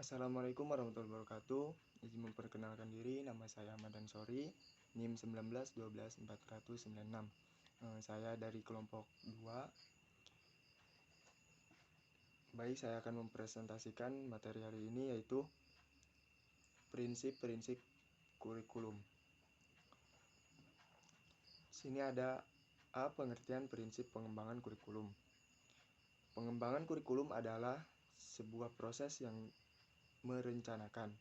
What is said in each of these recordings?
Assalamualaikum warahmatullahi wabarakatuh. Izin memperkenalkan diri, nama saya Ahmad Ansori, NIM 19 12 14 496. Saya dari kelompok 2. Baik, saya akan mempresentasikan materi hari ini yaitu prinsip-prinsip kurikulum. Sini ada pengertian prinsip pengembangan kurikulum. Pengembangan kurikulum adalah sebuah proses yang merencanakan,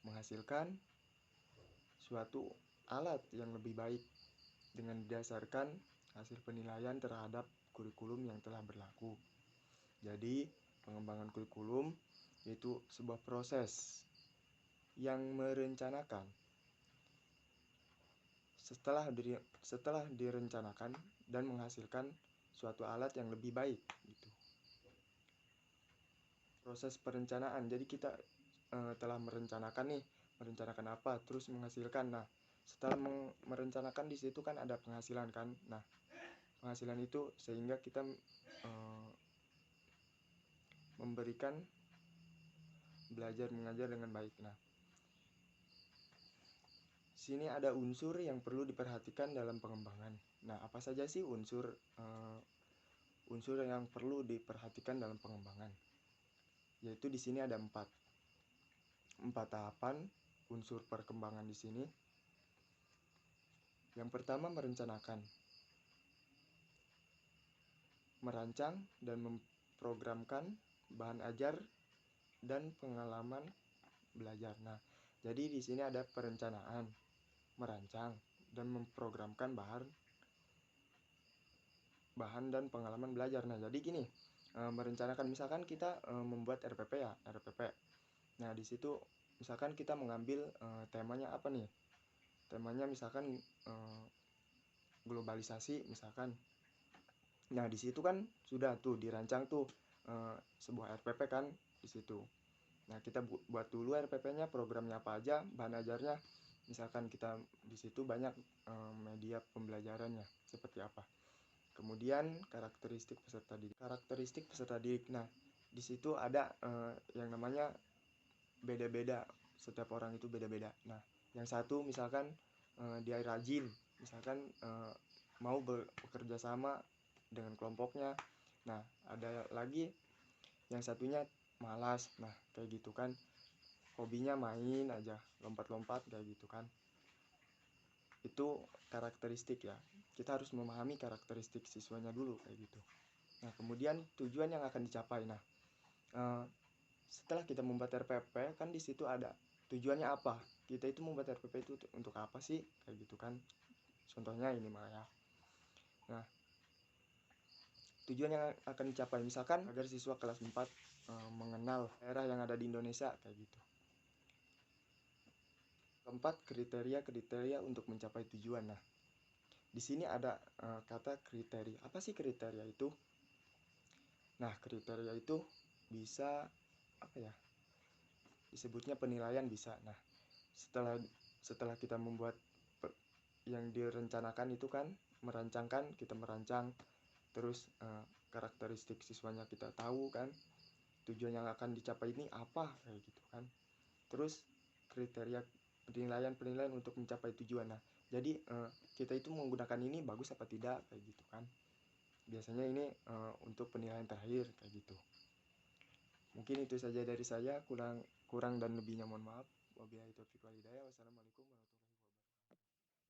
menghasilkan suatu alat yang lebih baik dengan didasarkan hasil penilaian terhadap kurikulum yang telah berlaku. Jadi, pengembangan kurikulum yaitu sebuah proses yang merencanakan. Setelah direncanakan dan menghasilkan suatu alat yang lebih baik gitu. Proses perencanaan. Jadi kita telah merencanakan apa, terus menghasilkan. Nah, setelah merencanakan di situ kan ada penghasilan kan. Nah, penghasilan itu sehingga kita memberikan belajar mengajar dengan baik. Nah, sini ada unsur yang perlu diperhatikan dalam pengembangan. Nah, apa saja sih unsur yang perlu diperhatikan dalam pengembangan? Yaitu di sini ada empat tahapan unsur perkembangan di sini. Yang pertama, merencanakan, merancang dan memprogramkan bahan ajar dan pengalaman belajar. Nah, jadi di sini ada perencanaan, merancang dan memprogramkan bahan dan pengalaman belajar. Nah, jadi gini, merencanakan, misalkan kita membuat RPP. Nah, di situ misalkan kita mengambil temanya apa nih? Temanya misalkan globalisasi misalkan. Nah, di situ kan sudah tuh dirancang tuh sebuah RPP kan di situ. Nah, kita buat dulu RPP-nya, programnya apa aja, bahan ajarnya. Misalkan kita di situ banyak media pembelajarannya seperti apa. Kemudian karakteristik peserta didik. Nah, di situ ada yang namanya beda-beda. Setiap orang itu beda-beda. Nah, yang satu misalkan dia rajin, misalkan mau bekerja sama dengan kelompoknya. Nah, ada lagi yang satunya malas. Nah, kayak gitu kan, hobinya main aja, lompat-lompat kayak gitu kan. Itu karakteristik ya. Kita harus memahami karakteristik siswanya dulu kayak gitu. Nah, kemudian tujuan yang akan dicapai. Nah, setelah kita membuat RPP kan di situ ada tujuannya apa. Kita itu membuat RPP itu untuk apa sih kayak gitu kan. Contohnya ini mah ya. Nah, tujuan yang akan dicapai misalkan agar siswa kelas 4 mengenal daerah yang ada di Indonesia kayak gitu. Keempat, kriteria untuk mencapai tujuan. Nah, di sini ada kata kriteria. Apa sih kriteria itu? Nah, kriteria itu bisa apa ya? Disebutnya penilaian bisa. Nah, setelah kita membuat yang direncanakan itu kan, kita merancang, terus karakteristik siswanya kita tahu kan, tujuan yang akan dicapai ini apa kayak gitu kan. Terus kriteria penilaian untuk mencapai tujuan. Nah, jadi kita itu menggunakan ini bagus apa tidak kayak gitu kan. Biasanya ini untuk penilaian terakhir kayak gitu. Mungkin itu saja dari saya, kurang dan lebihnya mohon maaf. Wabillahi taufiq wal hidayah. Wassalamualaikum.